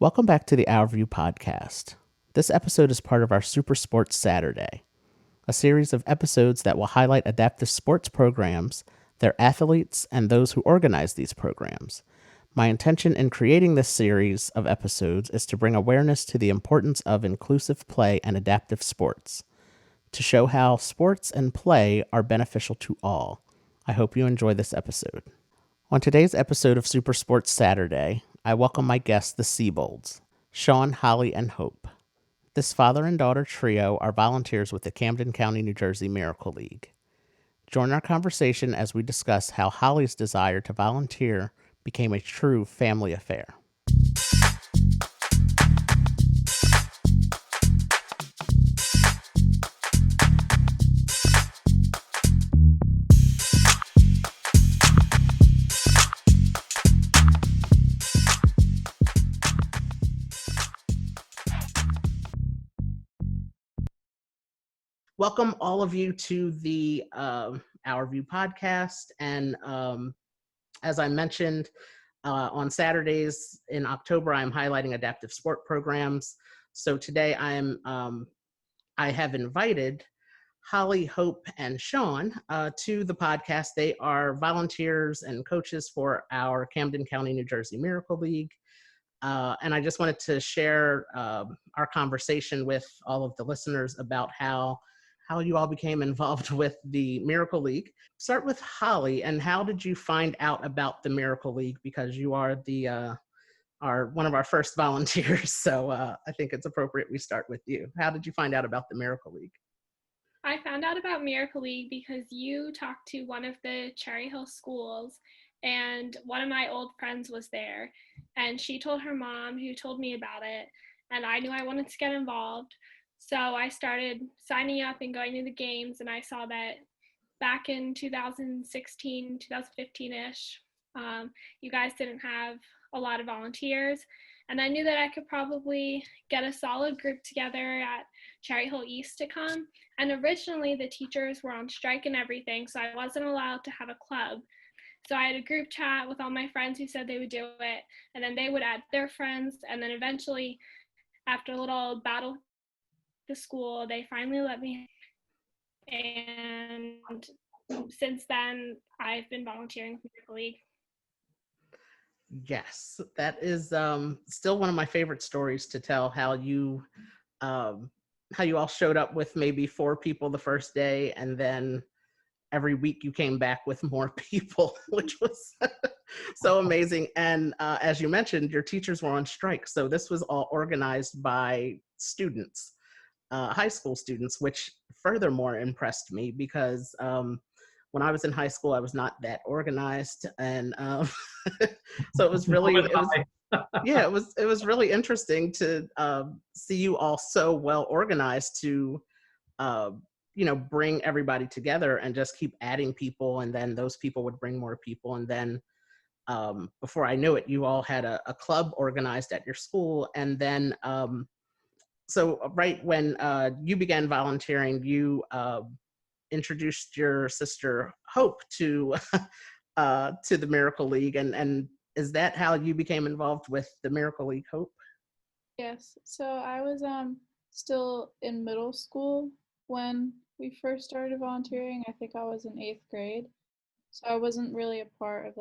Welcome back to the OurView Podcast. This episode is part of our Super Sports Saturday, a series of episodes that will highlight adaptive sports programs, their athletes, and those who organize these programs. My intention in creating this series of episodes is to bring awareness to the importance of inclusive play and adaptive sports, to show how sports and play are beneficial to all. I hope you enjoy this episode. On today's episode of Super Sports Saturday, I welcome my guests, the Seybolds, Sean, Holly, and Hope. This father and daughter trio are volunteers with the Camden County, New Jersey Miracle League. Join our conversation as we discuss how Holly's desire to volunteer became a true family affair. Welcome all of you to the OurView Podcast. And as I mentioned, on Saturdays in October, I'm highlighting adaptive sport programs. So today I have invited Holly, Hope, and Sean to the podcast. They are volunteers and coaches for our Camden County, New Jersey Miracle League. And I just wanted to share our conversation with all of the listeners about how you all became involved with the Miracle League. Start with Holly, and how did you find out about the Miracle League? Because you are one of our first volunteers, so I think it's appropriate we start with you. How did you find out about the Miracle League? I found out about Miracle League because you talked to one of the Cherry Hill schools, and one of my old friends was there, and she told her mom, who told me about it, and I knew I wanted to get involved. So I started signing up and going to the games, and I saw that back in 2016, 2015-ish, you guys didn't have a lot of volunteers, and I knew that I could probably get a solid group together at Cherry Hill East to come. And originally the teachers were on strike and everything, so I wasn't allowed to have a club. So I had a group chat with all my friends who said they would do it, and then they would add their friends, and then eventually, after a little battle the school, they finally let me, and since then I've been volunteering with the league. Yes, that is still one of my favorite stories to tell, how you all showed up with maybe 4 people the first day, and then every week you came back with more people, which was so amazing. And as you mentioned, your teachers were on strike, so this was all organized by students. High school students, which furthermore impressed me because when I was in high school, I was not that organized, and so it was really, it was really interesting to see you all so well organized to, bring everybody together and just keep adding people, and then those people would bring more people, and then before I knew it, you all had a club organized at your school, and then. So right when you began volunteering, you introduced your sister Hope to the Miracle League, and is that how you became involved with the Miracle League, Hope? Yes. So I was still in middle school when we first started volunteering. I think I was in 8th grade, so I wasn't really a part of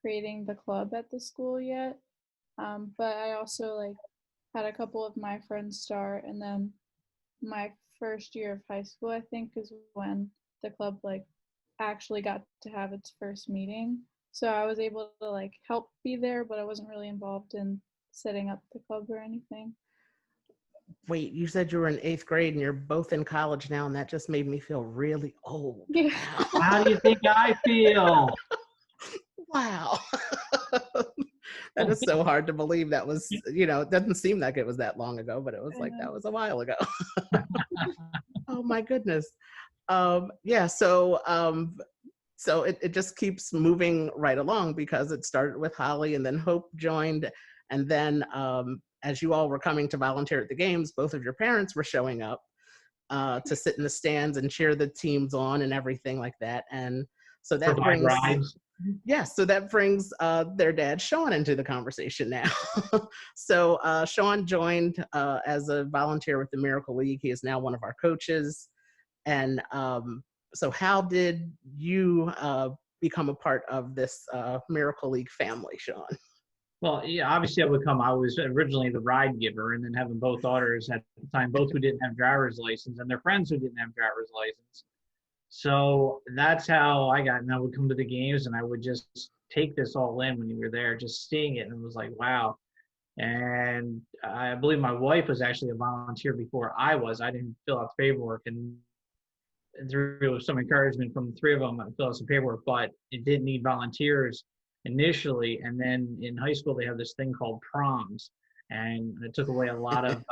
creating the club at the school yet. But I also had a couple of my friends start, and then my first year of high school, I think, is when the club actually got to have its first meeting. So I was able to help be there, but I wasn't really involved in setting up the club or anything. Wait, you said you were in 8th grade and you're both in college now, and that just made me feel really old. Yeah. How do you think I feel? Wow. That is so hard to believe. That was, it doesn't seem like it was that long ago, but it was that was a while ago. Oh my goodness. So it just keeps moving right along, because it started with Holly, and then Hope joined, and then as you all were coming to volunteer at the games, both of your parents were showing up to sit in the stands and cheer the teams on and everything like that. And so that brings Yeah, so that brings their dad, Sean, into the conversation now. So Sean joined as a volunteer with the Miracle League. He is now one of our coaches. And so how did you become a part of this Miracle League family, Sean? Well, yeah, obviously I was originally the ride giver, and then having both daughters at the time, both who didn't have driver's license and their friends who didn't have driver's license. So that's how I got, and I would come to the games and I would just take this all in when you were there, just seeing it. And it was like, wow. And I believe my wife was actually a volunteer before I was. I didn't fill out the paperwork, and through some encouragement from the three of them, I filled out some paperwork, but it didn't need volunteers initially. And then in high school, they have this thing called proms, and it took away a lot of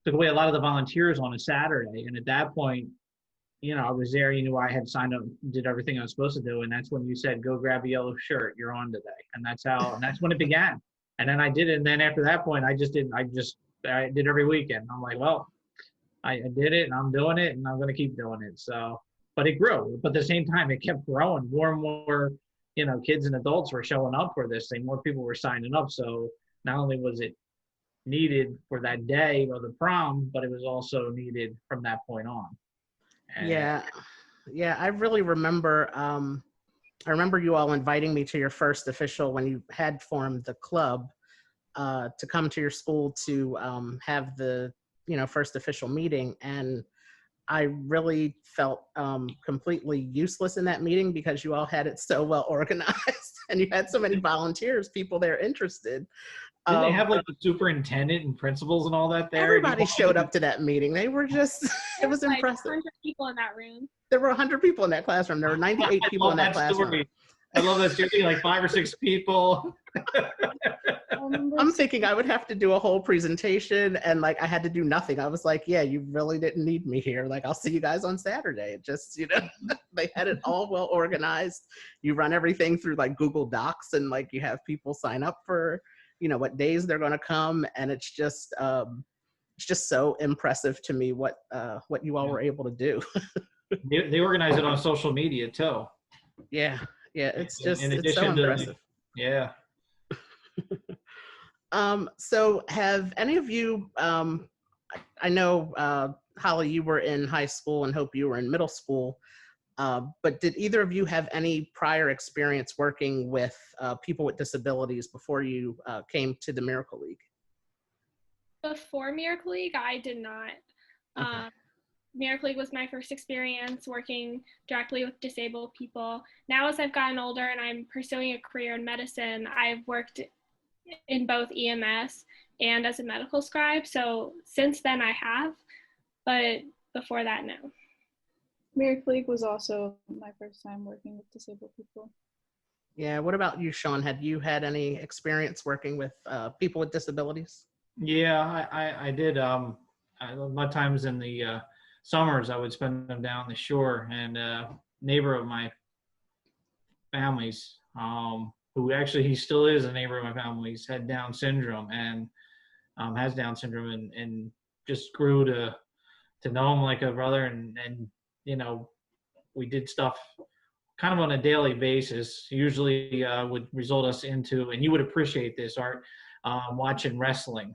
the volunteers on a Saturday. And at that point, I was there. You knew I had signed up, did everything I was supposed to do, and that's when you said, "Go grab a yellow shirt. You're on today." And that's when it began. And then I did it. And then after that point, I did every weekend. I'm like, well, I did it, and I'm doing it, and I'm going to keep doing it. So, but it grew. But at the same time, it kept growing. More and more, kids and adults were showing up for this thing. More people were signing up. So not only was it needed for that day or the prom, but it was also needed from that point on. And yeah, I really remember. I remember you all inviting me to your first official, when you had formed the club, to come to your school to have the first official meeting. And I really felt completely useless in that meeting because you all had it so well organized and you had so many volunteers, people there interested. Didn't they have like the superintendent and principals and all that there? Everybody showed up to that meeting. They were just, it was like impressive. 100 people in that room. There were 100 people in that classroom. There were 98 people in that classroom. Story. I love that story, like 5 or 6 people. I'm thinking I would have to do a whole presentation, and like I had to do nothing. I was like, yeah, you really didn't need me here. Like, I'll see you guys on Saturday. It just, they had it all well organized. You run everything through like Google Docs, and like you have people sign up for what days they're going to come, and it's just so impressive to me what you all were able to do. They organize it on social media too. Yeah, it's just it's so impressive. Yeah. So have any of you, I know, Holly, you were in high school, and Hope, you were in middle school, but did either of you have any prior experience working with people with disabilities before you came to the Miracle League? Before Miracle League, I did not. Okay. Miracle League was my first experience working directly with disabled people. Now, as I've gotten older and I'm pursuing a career in medicine, I've worked in both EMS and as a medical scribe. So since then I have, but before that, no. Miracle League was also my first time working with disabled people. Yeah, what about you, Sean? Had you had any experience working with people with disabilities? Yeah, I did. A lot of times in the summers, I would spend them down the shore, and a neighbor of my family's, who actually, he still is a neighbor of my family's, had Down syndrome and has Down syndrome, and just grew to know him like a brother, and we did stuff kind of on a daily basis. Usually would result us into, and you would appreciate this, Art, watching wrestling.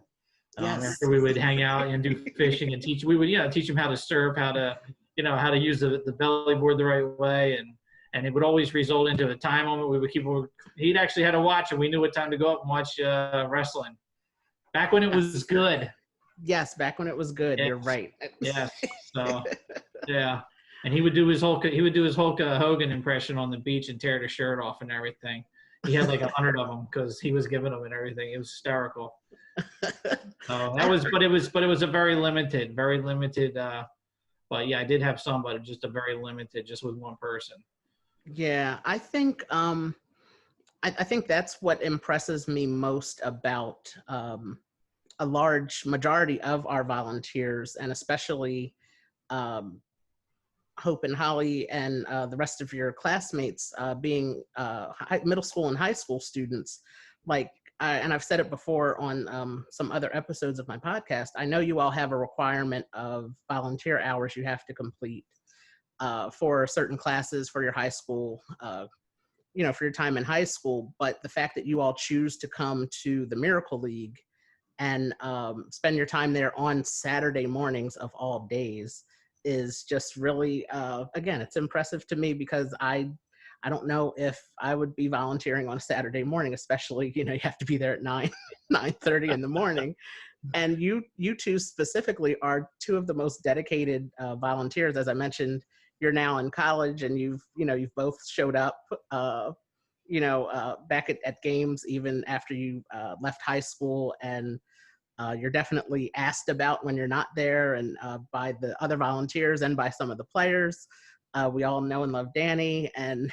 Yes. After we would hang out and do fishing and teach him how to surf, how to use the belly board the right way, and it would always result into a time moment. He'd actually had to watch, and we knew what time to go up and watch wrestling. Back when it was good. Yes, back when it was good. Yes. You're right. Yes. So yeah, and he would do his Hulk Hogan impression on the beach and tear the shirt off and everything. He had like 100 of them because he was giving them and everything. It was hysterical. So that was, but it was a very limited. But yeah, I did have some, but just a very limited, just with one person. Yeah, I think I think that's what impresses me most about a large majority of our volunteers, and especially Hope and Holly and the rest of your classmates being middle school and high school students. And I've said it before on some other episodes of my podcast, I know you all have a requirement of volunteer hours you have to complete for certain classes for your high school for your time in high school, but the fact that you all choose to come to the Miracle League and spend your time there on Saturday mornings of all days is just really, again, it's impressive to me, because I don't know if I would be volunteering on a Saturday morning, especially, you have to be there at 9:30 in the morning. And you two specifically are two of the most dedicated volunteers. As I mentioned, you're now in college, and you've both showed up, back at games even after you left high school, and you're definitely asked about when you're not there, and by the other volunteers and by some of the players. We all know and love Danny, and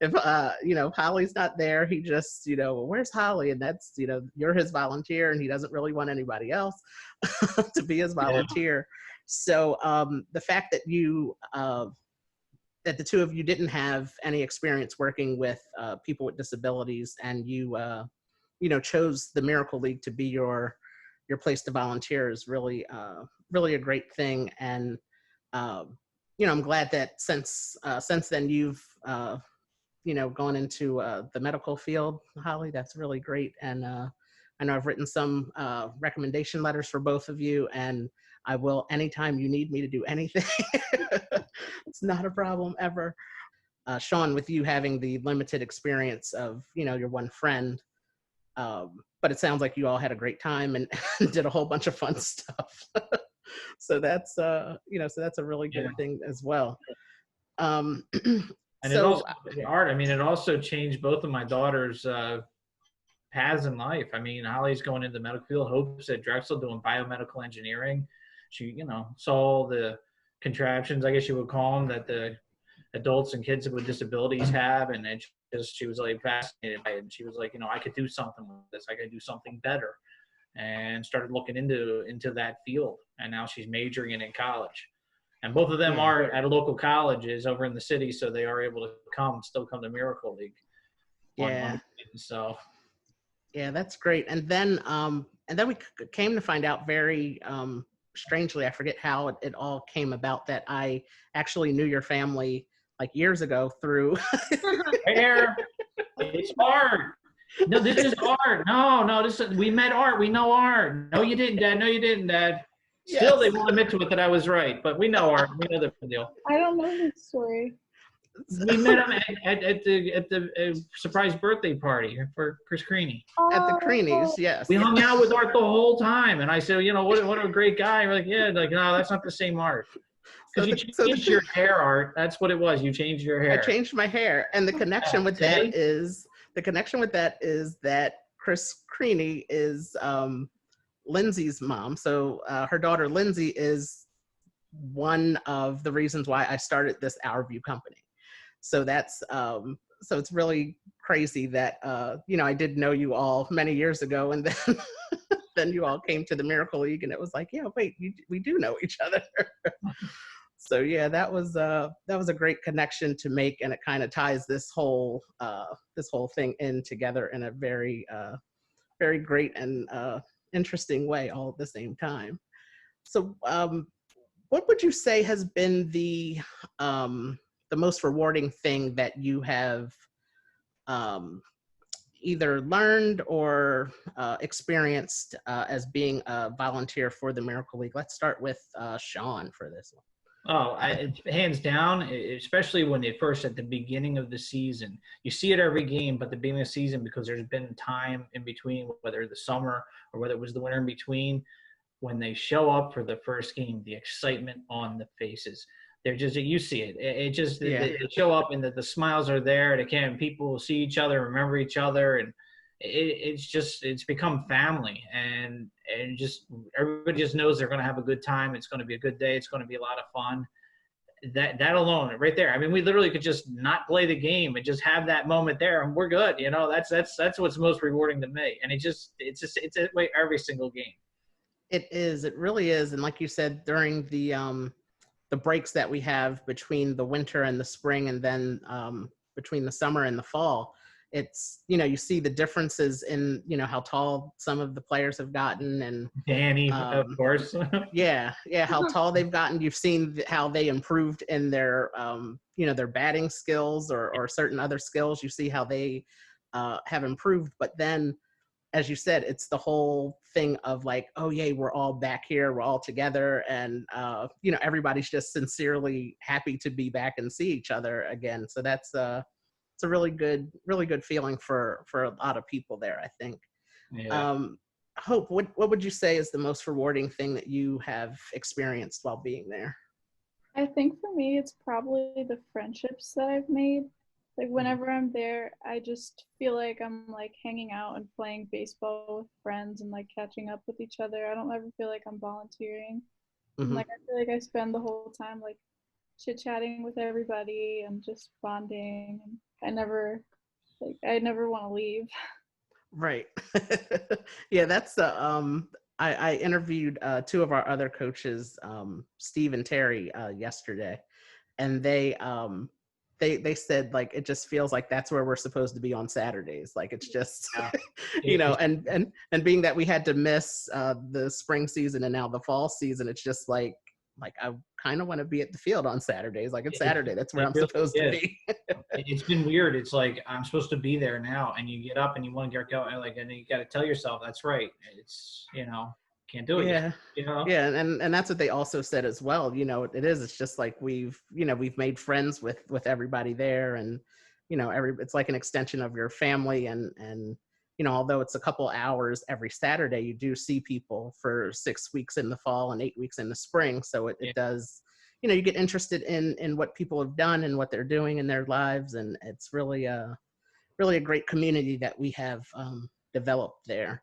if Holly's not there, he just well, where's Holly? And that's you're his volunteer, and he doesn't really want anybody else to be his volunteer. Yeah. So the fact that that the two of you didn't have any experience working with people with disabilities, and you chose the Miracle League to be your place to volunteer is really really a great thing. And I'm glad that since then you've gone into the medical field, Holly. That's really great. And I know I've written some recommendation letters for both of you, and I will anytime you need me to do anything. It's not a problem ever. Sean, with you having the limited experience of your one friend, but it sounds like you all had a great time and did a whole bunch of fun stuff. So that's so that's a really good thing as well. And it also, art, it also changed both of my daughters' paths in life. Holly's going into the medical field, Hope's at Drexel doing biomedical engineering. She, saw the contraptions, I guess you would call them, that the adults and kids with disabilities have, and then she was like fascinated by it. And she was like, I could do something with this. I could do something better, and started looking into that field. And now she's majoring in college. And both of them are at local colleges over in the city, so they are able to still come to Miracle League. Yeah. So. Yeah, that's great. And then we came to find out very strangely, I forget how it all came about, that I actually knew your family like years ago through. Hair. It's art. No, this is art. No, we met Art. We know Art. No, you didn't, Dad. No, you didn't, Dad. Still, They won't admit to it that I was right, but we know Art. We know the deal. I don't know this story. We met him at the surprise birthday party for Chris Creaney. At the Creaneys, yes. We hung out with Art the whole time, and I said, what a great guy. We're like, no, that's not the same Art. Because you changed your hair, Art. That's what it was. You changed your hair. I changed my hair, and the connection with that is that Chris Creaney is Lindsay's mom. So her daughter Lindsay is one of the reasons why I started this OurView company. So that's so it's really crazy that I did know you all many years ago, and then then you all came to the Miracle League, and it was like, wait, we do know each other. So that was a great connection to make, and it kind of ties this whole thing in together in a very very great and interesting way all at the same time. So what would you say has been the most rewarding thing that you have either learned or experienced as being a volunteer for the Miracle League? Let's start with Sean for this one. Oh, hands down, especially when at the beginning of the season. You see it every game, but the beginning of the season, because there's been time in between, whether the summer or whether it was the winter in between, when they show up for the first game, the excitement on the faces. They're just, you see it. They show up, and the smiles are there. People will see each other, remember each other, and it's become family, and just everybody just knows they're going to have a good time. It's going to be a good day. It's going to be a lot of fun. That alone, right there. We literally could just not play the game and just have that moment there, and we're good. That's what's most rewarding to me. And it's that way every single game. It is. It really is. And like you said, during the breaks that we have between the winter and the spring, and then between the summer and the fall, it's, you see the differences in, how tall some of the players have gotten, and Danny, of course. yeah, how tall they've gotten. You've seen how they improved in their, their batting skills, or certain other skills. You see how they have improved. But then, as you said, it's the whole thing of like, oh yeah, we're all back here, we're all together, and everybody's just sincerely happy to be back and see each other again. So that's it's a really good feeling for a lot of people there, I think. Yeah. Hope, what would you say is the most rewarding thing that you have experienced while being there? I think for me, it's probably the friendships that I've made. Like whenever I'm there, I just feel like I'm like hanging out and playing baseball with friends and like catching up with each other. I don't ever feel like I'm volunteering. And like I feel like I spend the whole time like chit-chatting with everybody and just bonding. And I never want to leave. Right. Yeah, that's I interviewed two of our other coaches, Steve and Terry, yesterday, and they said like it just feels like that's where we're supposed to be on Saturdays. Like it's just and being that we had to miss the spring season and now the fall season, it's just like I kind of want to be at the field on Saturdays. Like it's Saturday, that's where I'm supposed to be. It's been weird. It's like I'm supposed to be there now, and you get up and you want to get going, and then you got to tell yourself that's right. It's can't do it. Yeah. Yet, Yeah, and that's what they also said as well. It's just like we've made friends with everybody there, and it's like an extension of your family, and although it's a couple hours every Saturday, you do see people for 6 weeks in the fall and 8 weeks in the spring. So it does, you get interested in what people have done and what they're doing in their lives, and it's really a great community that we have developed there.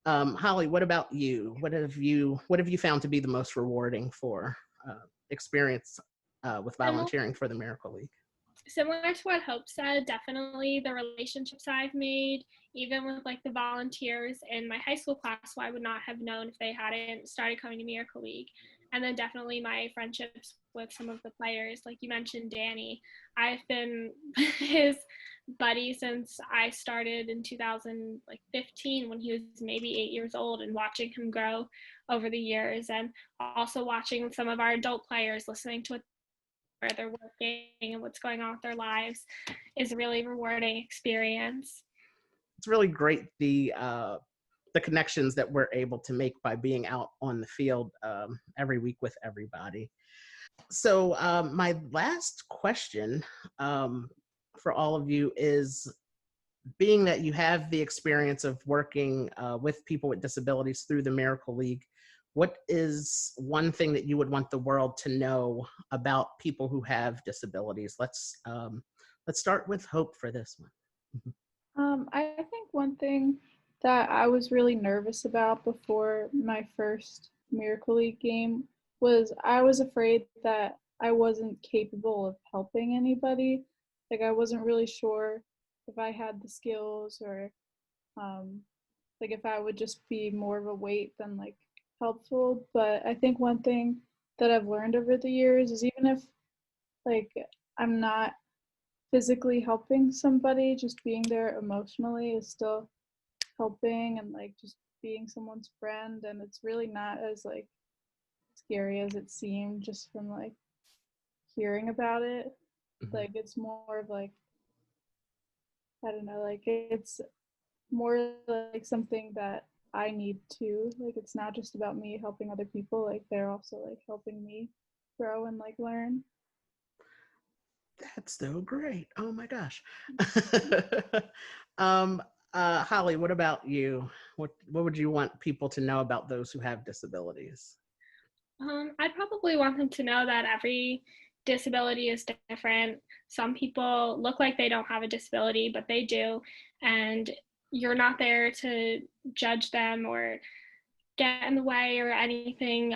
Holly, what about you? What have you found to be the most rewarding for experience with volunteering for the Miracle League? Similar to what Hope said, definitely the relationships I've made, even with like the volunteers in my high school class, who I would not have known if they hadn't started coming to Miracle League. And then definitely my friendships with some of the players. Like you mentioned, Danny. I've been his buddy since I started in 2015 when he was maybe 8 years old, and watching him grow over the years, and also watching some of our adult players, listening to where they're working and what's going on with their lives is a really rewarding experience. It's really great the connections that we're able to make by being out on the field every week with everybody. So my last question for all of you is, being that you have the experience of working with people with disabilities through the Miracle League, what is one thing that you would want the world to know about people who have disabilities? Let's start with Hope for this one. I think one thing that I was really nervous about before my first Miracle League game was I was afraid that I wasn't capable of helping anybody. Like I wasn't really sure if I had the skills, or like if I would just be more of a weight than like helpful. But I think one thing that I've learned over the years is, even if like I'm not physically helping somebody, just being there emotionally is still helping, and like just being someone's friend. And it's really not as like scary as it seemed just from like hearing about it. Like it's more of like, I don't know, like it's more like something that I need to, like it's not just about me helping other people, like they're also like helping me grow and like learn. That's so great. Oh my gosh. Holly, what about you? What would you want people to know about those who have disabilities? I'd probably want them to know that every disability is different. Some people look like they don't have a disability, but they do. And you're not there to judge them or get in the way or anything.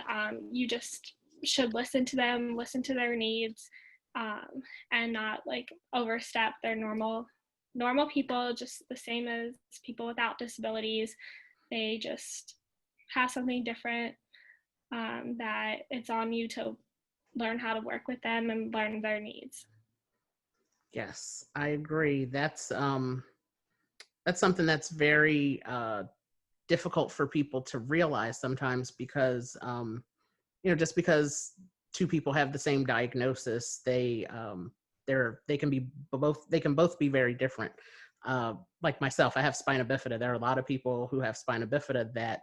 You just should listen to them, listen to their needs, and not like overstep their normal people, just the same as people without disabilities. They just have something different, that it's on you to learn how to work with them and learn their needs. Yes, I agree. That's that's something that's very difficult for people to realize sometimes, because just because two people have the same diagnosis, they can both be very different. Like myself, I have spina bifida. There are a lot of people who have spina bifida that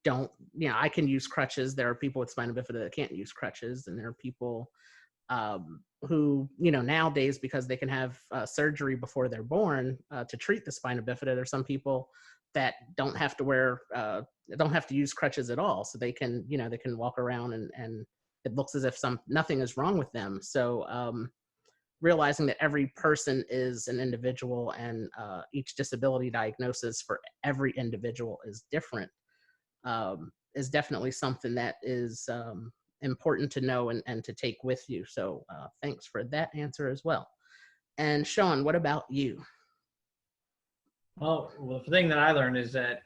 don't, I can use crutches. There are people with spina bifida that can't use crutches, and there are people who, nowadays, because they can have surgery before they're born to treat the spina bifida, there's some people that don't have to use crutches at all. So they can, they can walk around and it looks as if nothing is wrong with them. So realizing that every person is an individual, and each disability diagnosis for every individual is different, is definitely something that is important to know and to take with you. So thanks for that answer as well. And Sean, what about you? Well, the thing that I learned is that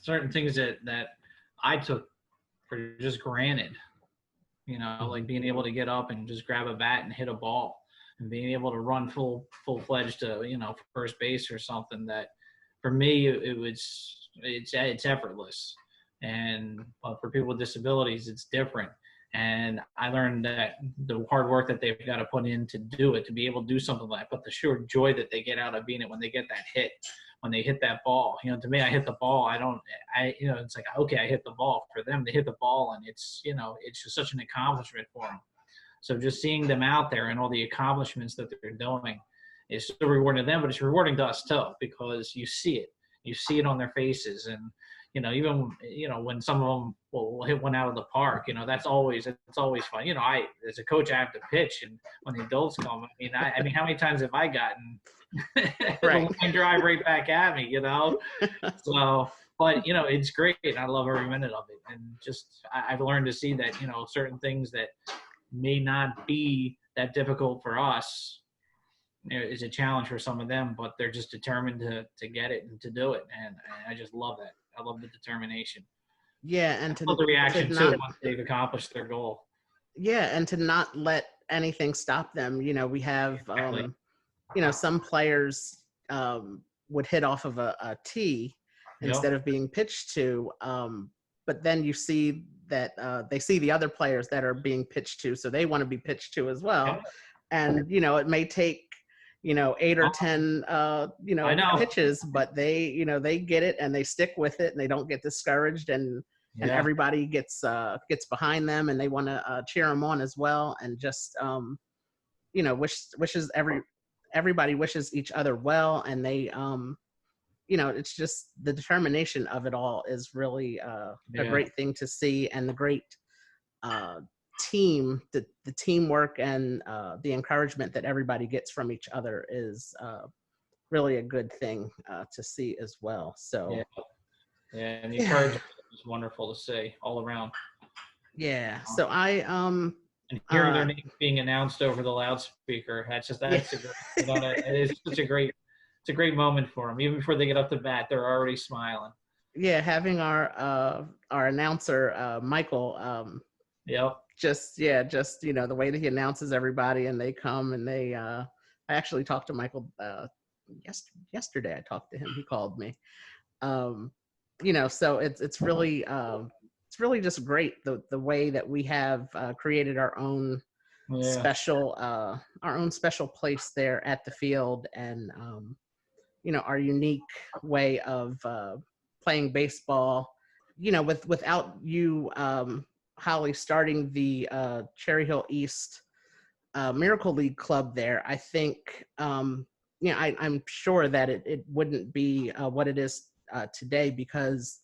certain things that I took for just granted, like being able to get up and just grab a bat and hit a ball, and being able to run full-fledged to first base or something, that for me it's effortless. And for people with disabilities, it's different. And I learned that the hard work that they've got to put in to do it, to be able to do something like that, but the sheer joy that they get out of being it when they get that hit, when they hit that ball. To me, I hit the ball. It's like, okay, I hit the ball. For them, they hit the ball, and it's just such an accomplishment for them. So just seeing them out there and all the accomplishments that they're doing is so rewarding to them, but it's rewarding to us too, because you see it on their faces. And even when some of them will hit one out of the park, it's always fun. I, as a coach, I have to pitch, and when the adults come, I mean, how many times have I gotten Right. the line drive right back at me? So, but it's great. I love every minute of it, and just I've learned to see that certain things that may not be that difficult for us is a challenge for some of them, but they're just determined to get it and to do it, and I just love that. I love the determination. Yeah, and I love the reaction too once they've accomplished their goal. Yeah, and to not let anything stop them. We have Exactly. some players would hit off of a tee instead of being pitched to, but then you see that they see the other players that are being pitched to, so they want to be pitched to as well. And it may take 8 or 10 pitches, but they get it and they stick with it, and they don't get discouraged, and everybody gets behind them, and they want to cheer them on as well, and just wishes everybody wishes each other well, and they it's just the determination of it all is really a great thing to see, and the great team, the teamwork, and the encouragement that everybody gets from each other is really a good thing to see as well. So and the encouragement is wonderful to see all around. So and hearing their names being announced over the loudspeaker, it is such a great moment for them. Even before they get up to bat, they're already smiling. Having our announcer Michael just the way that he announces everybody, and they come, and they I actually talked to Michael yesterday. I talked to him. He called me. So it's really just great the way that we have created our own special place there at the field, and our unique way of playing baseball. Without you, Holly, starting the Cherry Hill East Miracle League Club there, I think I'm sure that it wouldn't be what it is today, because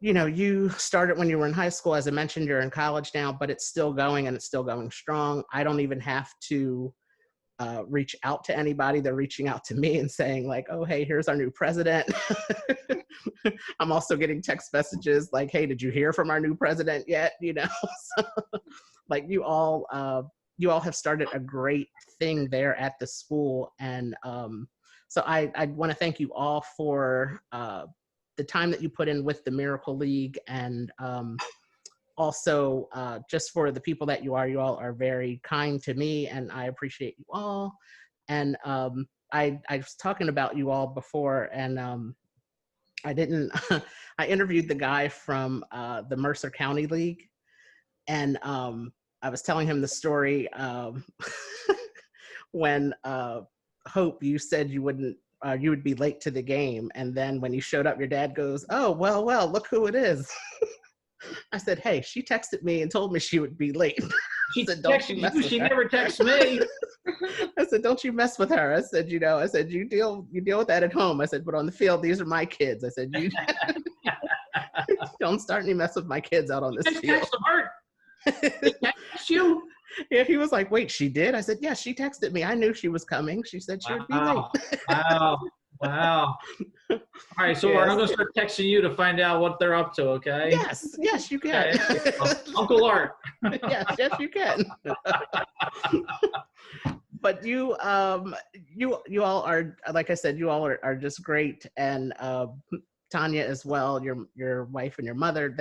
you started when you were in high school. As I mentioned, you're in college now, but it's still going, and it's still going strong. I don't even have to reach out to anybody. They're reaching out to me and saying like, oh, hey, here's our new president. I'm also getting text messages like, hey, did you hear from our new president yet? So, like you all have started a great thing there at the school. And so I want to thank you all for the time that you put in with the Miracle League, and also just for the people that you all are very kind to me, and I appreciate you all. And I was talking about you all before, and I didn't. I interviewed the guy from the Mercer County League, and I was telling him the story when Hope, you said you wouldn't. You would be late to the game, and then when you showed up, your dad goes, "Oh, well, look who it is." I said, "Hey, she texted me and told me she would be late." She said, "Don't you texted mess you. with She her." never texts me. I said, "Don't you mess with her." I said, you deal with that at home. I said, but on the field, these are my kids. I said, you don't start any mess with my kids out on this Just field. text Art. She text you. Yeah, he was like, "Wait, she did?" I said, "Yeah, she texted me. I knew she was coming. She said she would be late." Wow. All right, so Art, I'm going to start texting you to find out what they're up to, okay? Yes, you can. Okay. Uncle Art. yes, you can. But you all are, like I said, you all are just great, and Tanya as well, your wife and your mother.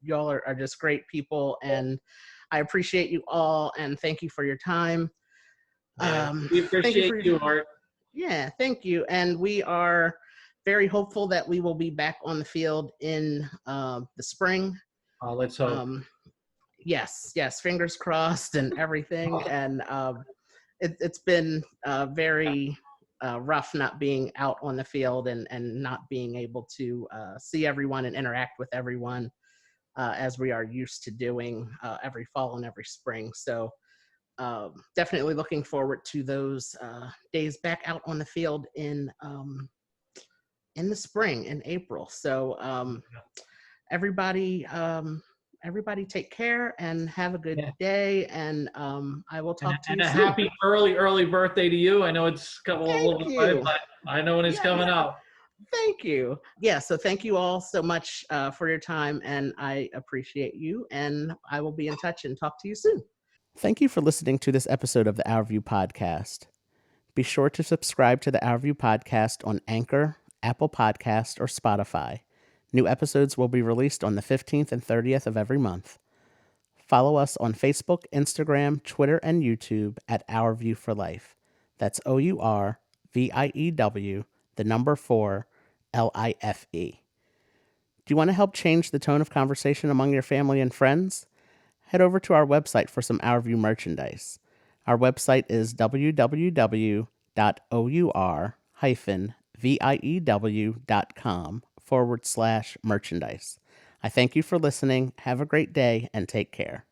You all are just great people, and I appreciate you all, and thank you for your time. We appreciate you, Art. Yeah, thank you. And we are very hopeful that we will be back on the field in the spring. Let's hope. Yes, fingers crossed and everything. And it's been very rough not being out on the field and not being able to see everyone and interact with everyone as we are used to doing every fall and every spring. So definitely looking forward to those days back out on the field in the spring, in April. So everybody take care and have a good day. And I will talk to you soon. And a happy early birthday to you. I know it's a little bit late, but I know when it's coming up. Thank you. Yeah, so thank you all so much for your time, and I appreciate you, and I will be in touch and talk to you soon. Thank you for listening to this episode of the OurView Podcast. Be sure to subscribe to the OurView Podcast on Anchor, Apple Podcast, or Spotify. New episodes will be released on the 15th and 30th of every month. Follow us on Facebook, Instagram, Twitter, and YouTube at OurView for Life. That's OurView, 4 LIFE. Do you want to help change the tone of conversation among your family and friends? Head over to our website for some OurView merchandise. Our website is www.our-view.com/merchandise. I thank you for listening. Have a great day and take care.